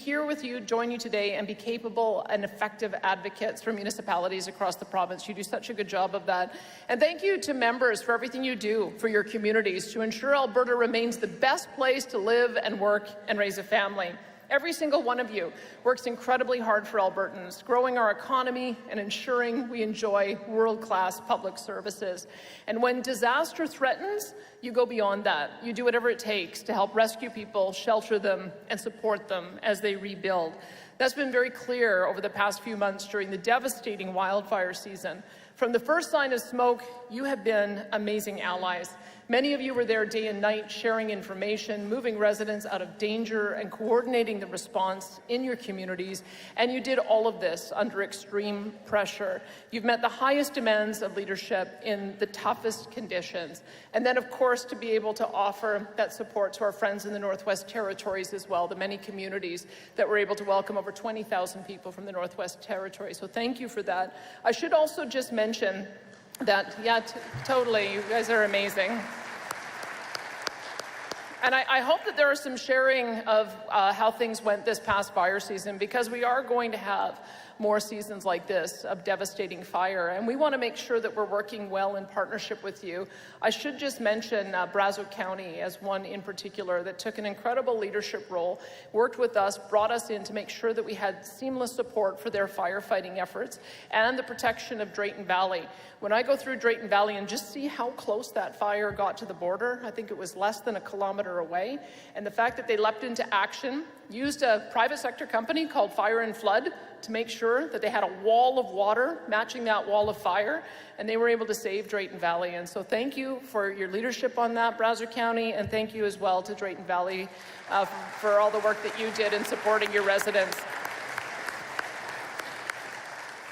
here with you, join you today, and be capable and effective advocates for municipalities across the province. You do such a good job of that. And thank you to members for everything you do for your communities to ensure Alberta remains the best place to live and work and raise a family. Every single one of you works incredibly hard for Albertans, growing our economy and ensuring we enjoy world-class public services. And when disaster threatens, you go beyond that. You do whatever it takes to help rescue people, shelter them, and support them as they rebuild. That's been very clear over the past few months during the devastating wildfire season. From the first sign of smoke, you have been amazing allies. Many of you were there day and night, sharing information, moving residents out of danger, and coordinating the response in your communities. And you did all of this under extreme pressure. You've met the highest demands of leadership in the toughest conditions. And then, of course, to be able to offer that support to our friends in the Northwest Territories as well, the many communities that were able to welcome over 20,000 people from the Northwest Territories. So thank you for that. I should also just mention that, totally, you guys are amazing. And I hope that there are some sharing of how things went this past fire season, because we are going to have more seasons like this of devastating fire, and we want to make sure that we're working well in partnership with you. I should just mention Brazeau County as one in particular that took an incredible leadership role, worked with us, brought us in to make sure that we had seamless support for their firefighting efforts and the protection of Drayton Valley. When I go through Drayton Valley and just see how close that fire got to the border, I think it was less than a kilometer away, and the fact that they leapt into action, used a private sector company called Fire and Flood to make sure that they had a wall of water matching that wall of fire, and they were able to save Drayton Valley. And so thank you for your leadership on that, Brazeau County, and thank you as well to Drayton Valley for all the work that you did in supporting your residents.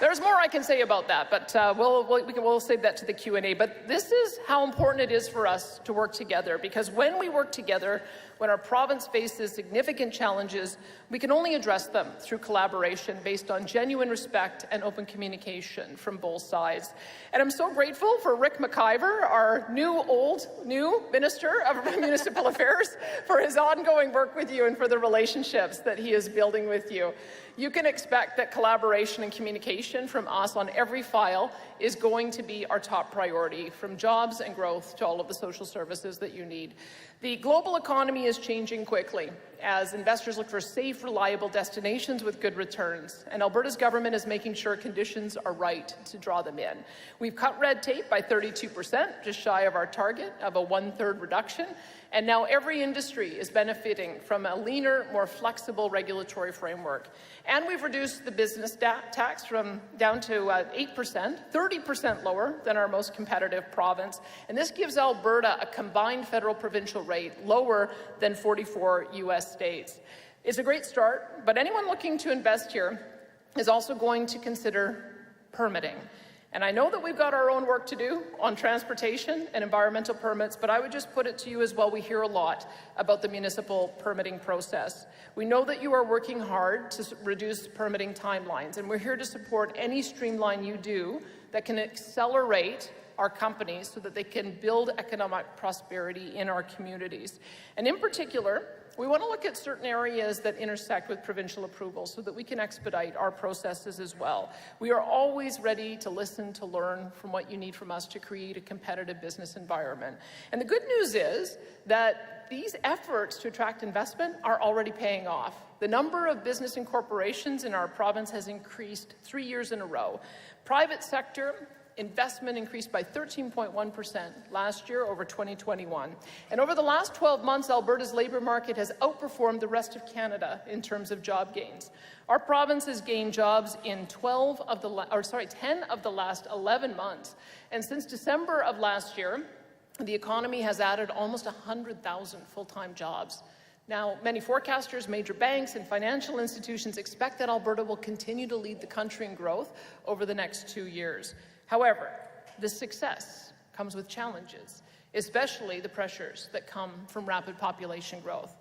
There's more I can say about that, but we'll save that to the Q&A. But this is how important it is for us to work together, because when we work together, when our province faces significant challenges, we can only address them through collaboration based on genuine respect and open communication from both sides. And I'm so grateful for Rick McIver, our new Minister of Municipal Affairs, for his ongoing work with you and for the relationships that he is building with you. You can expect that collaboration and communication from us on every file is going to be our top priority, from jobs and growth to all of the social services that you need. The global economy is changing quickly as investors look for safe, reliable destinations with good returns. And Alberta's government is making sure conditions are right to draw them in. We've cut red tape by 32%, just shy of our target of a 1/3 reduction. And now every industry is benefiting from a leaner, more flexible regulatory framework. And we've reduced the business tax down to 8%, 30% lower than our most competitive province. And this gives Alberta a combined federal-provincial rate lower than 44 U.S. states. It's a great start, but anyone looking to invest here is also going to consider permitting. And I know that we've got our own work to do on transportation and environmental permits, but I would just put it to you as well, we hear a lot about the municipal permitting process. We know that you are working hard to reduce permitting timelines, and we're here to support any streamline you do that can accelerate our companies so that they can build economic prosperity in our communities. And in particular, we want to look at certain areas that intersect with provincial approval so that we can expedite our processes as well. We are always ready to listen, to learn from what you need from us to create a competitive business environment. And the good news is that these efforts to attract investment are already paying off. The number of business incorporations in our province has increased 3 years in a row. Private sector investment increased by 13.1% last year over 2021. And over the last 12 months, Alberta's labour market has outperformed the rest of Canada in terms of job gains. Our province has gained jobs in 10 of the last 11 months. And since December of last year, the economy has added almost 100,000 full-time jobs. Now, many forecasters, major banks, and financial institutions expect that Alberta will continue to lead the country in growth over the next 2 years. However, this success comes with challenges, especially the pressures that come from rapid population growth.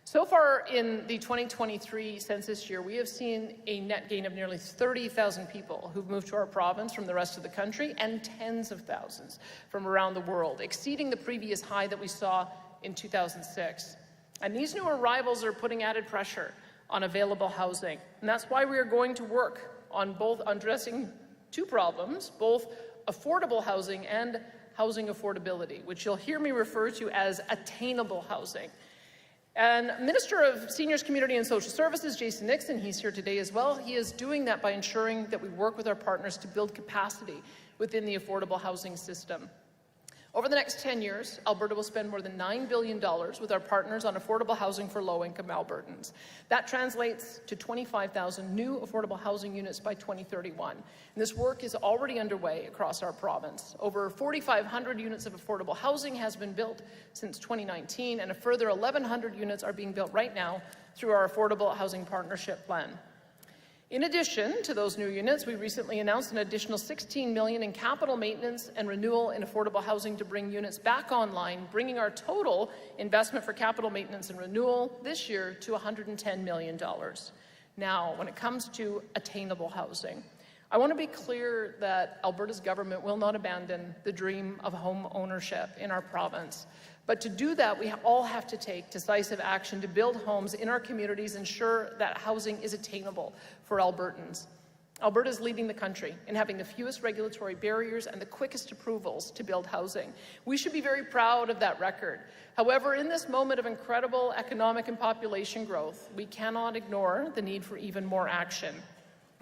So far in the 2023 census year, we have seen a net gain of nearly 30,000 people who've moved to our province from the rest of the country, and tens of thousands from around the world, exceeding the previous high that we saw in 2006. And these new arrivals are putting added pressure on available housing. And that's why we are going to work on both addressing two problems, both affordable housing and housing affordability, which you'll hear me refer to as attainable housing. And Minister of Seniors, Community and Social Services, Jason Nixon, he's here today as well. He is doing that by ensuring that we work with our partners to build capacity within the affordable housing system. Over the next 10 years, Alberta will spend more than $9 billion with our partners on affordable housing for low-income Albertans. That translates to 25,000 new affordable housing units by 2031. And this work is already underway across our province. Over 4,500 units of affordable housing has been built since 2019, and a further 1,100 units are being built right now through our Affordable Housing Partnership Plan. In addition to those new units, we recently announced an additional $16 million in capital maintenance and renewal in affordable housing to bring units back online, bringing our total investment for capital maintenance and renewal this year to $110 million. Now, when it comes to attainable housing, I want to be clear that Alberta's government will not abandon the dream of home ownership in our province. But to do that, we all have to take decisive action to build homes in our communities, ensure that housing is attainable for Albertans. Alberta is leading the country in having the fewest regulatory barriers and the quickest approvals to build housing. We should be very proud of that record. However, in this moment of incredible economic and population growth, we cannot ignore the need for even more action.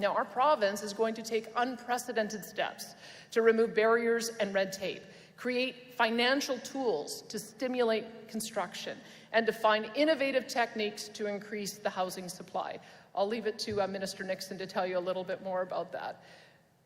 Now, our province is going to take unprecedented steps to remove barriers and red tape, create financial tools to stimulate construction, and to find innovative techniques to increase the housing supply. I'll leave it to Minister Nixon to tell you a little bit more about that.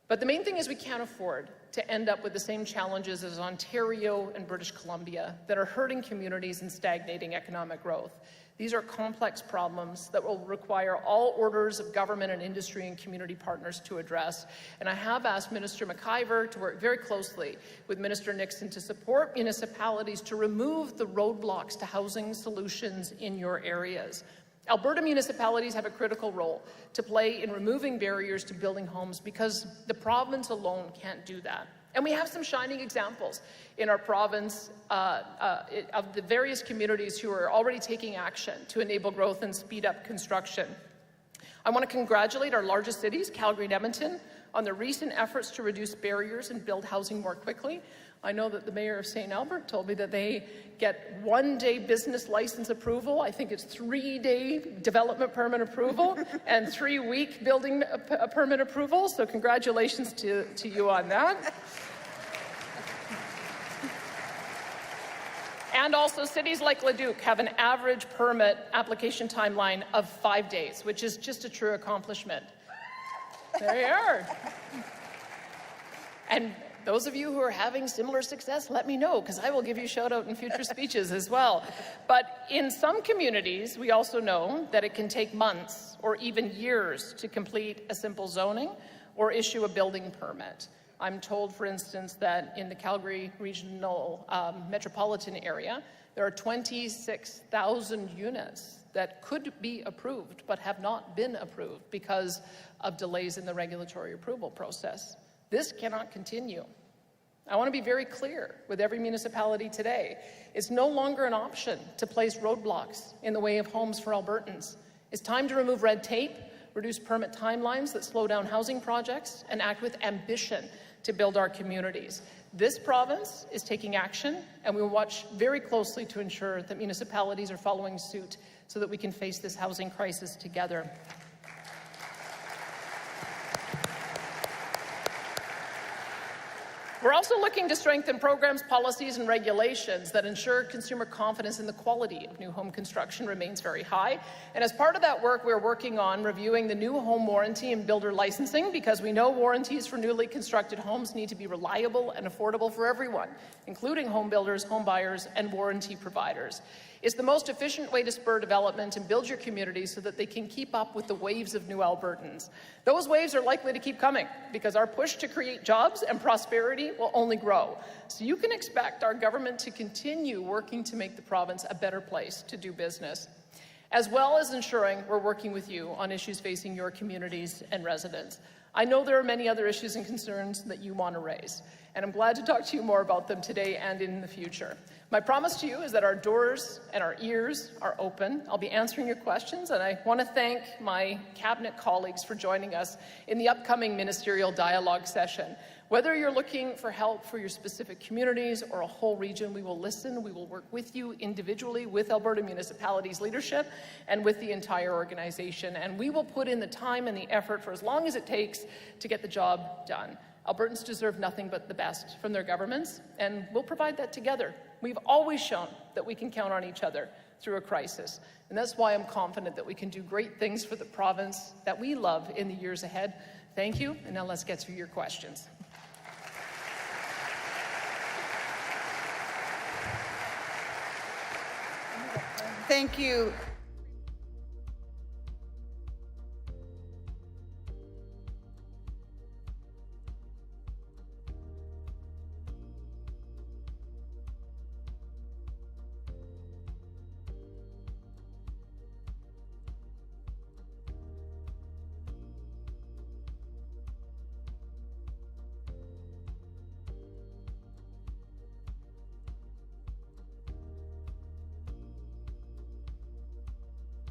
But the main thing is we can't afford to end up with the same challenges as Ontario and British Columbia that are hurting communities and stagnating economic growth. These are complex problems that will require all orders of government and industry and community partners to address. And I have asked Minister McIver to work very closely with Minister Nixon to support municipalities to remove the roadblocks to housing solutions in your areas. Alberta municipalities have a critical role to play in removing barriers to building homes because the province alone can't do that. And we have some shining examples in our province of the various communities who are already taking action to enable growth and speed up construction. I want to congratulate our largest cities, Calgary and Edmonton, on their recent efforts to reduce barriers and build housing more quickly. I know that the Mayor of St. Albert told me that they get 1-day business license approval. I think it's 3-day development permit approval and 3-week building permit approval. So congratulations to you on that. And also cities like Leduc have an average permit application timeline of 5 days, which is just a true accomplishment. There you are. And those of you who are having similar success, let me know, because I will give you a shout out in future speeches as well. But in some communities, we also know that it can take months or even years to complete a simple zoning or issue a building permit. I'm told, for instance, that in the Calgary regional metropolitan area, there are 26,000 units that could be approved but have not been approved because of delays in the regulatory approval process. This cannot continue. I want to be very clear with every municipality today. It's no longer an option to place roadblocks in the way of homes for Albertans. It's time to remove red tape, reduce permit timelines that slow down housing projects, and act with ambition to build our communities. This province is taking action, and we will watch very closely to ensure that municipalities are following suit so that we can face this housing crisis together. We're also looking to strengthen programs, policies, and regulations that ensure consumer confidence in the quality of new home construction remains very high. And as part of that work, we're working on reviewing the new home warranty and builder licensing, because we know warranties for newly constructed homes need to be reliable and affordable for everyone, including home builders, home buyers, and warranty providers. It's the most efficient way to spur development and build your communities so that they can keep up with the waves of new Albertans. Those waves are likely to keep coming because our push to create jobs and prosperity will only grow. So you can expect our government to continue working to make the province a better place to do business. as well as ensuring we're working with you on issues facing your communities and residents. I know there are many other issues and concerns that you want to raise, and I'm glad to talk to you more about them today and in the future. My promise to you is that our doors and our ears are open. I'll be answering your questions, and I want to thank my cabinet colleagues for joining us in the upcoming ministerial dialogue session. Whether you're looking for help for your specific communities or a whole region, we will listen. We will work with you individually, with Alberta Municipalities leadership, and with the entire organization. And we will put in the time and the effort for as long as it takes to get the job done. Albertans deserve nothing but the best from their governments, and we'll provide that together. We've always shown that we can count on each other through a crisis, and that's why I'm confident that we can do great things for the province that we love in the years ahead. Thank you, and now let's get through your questions. Thank you.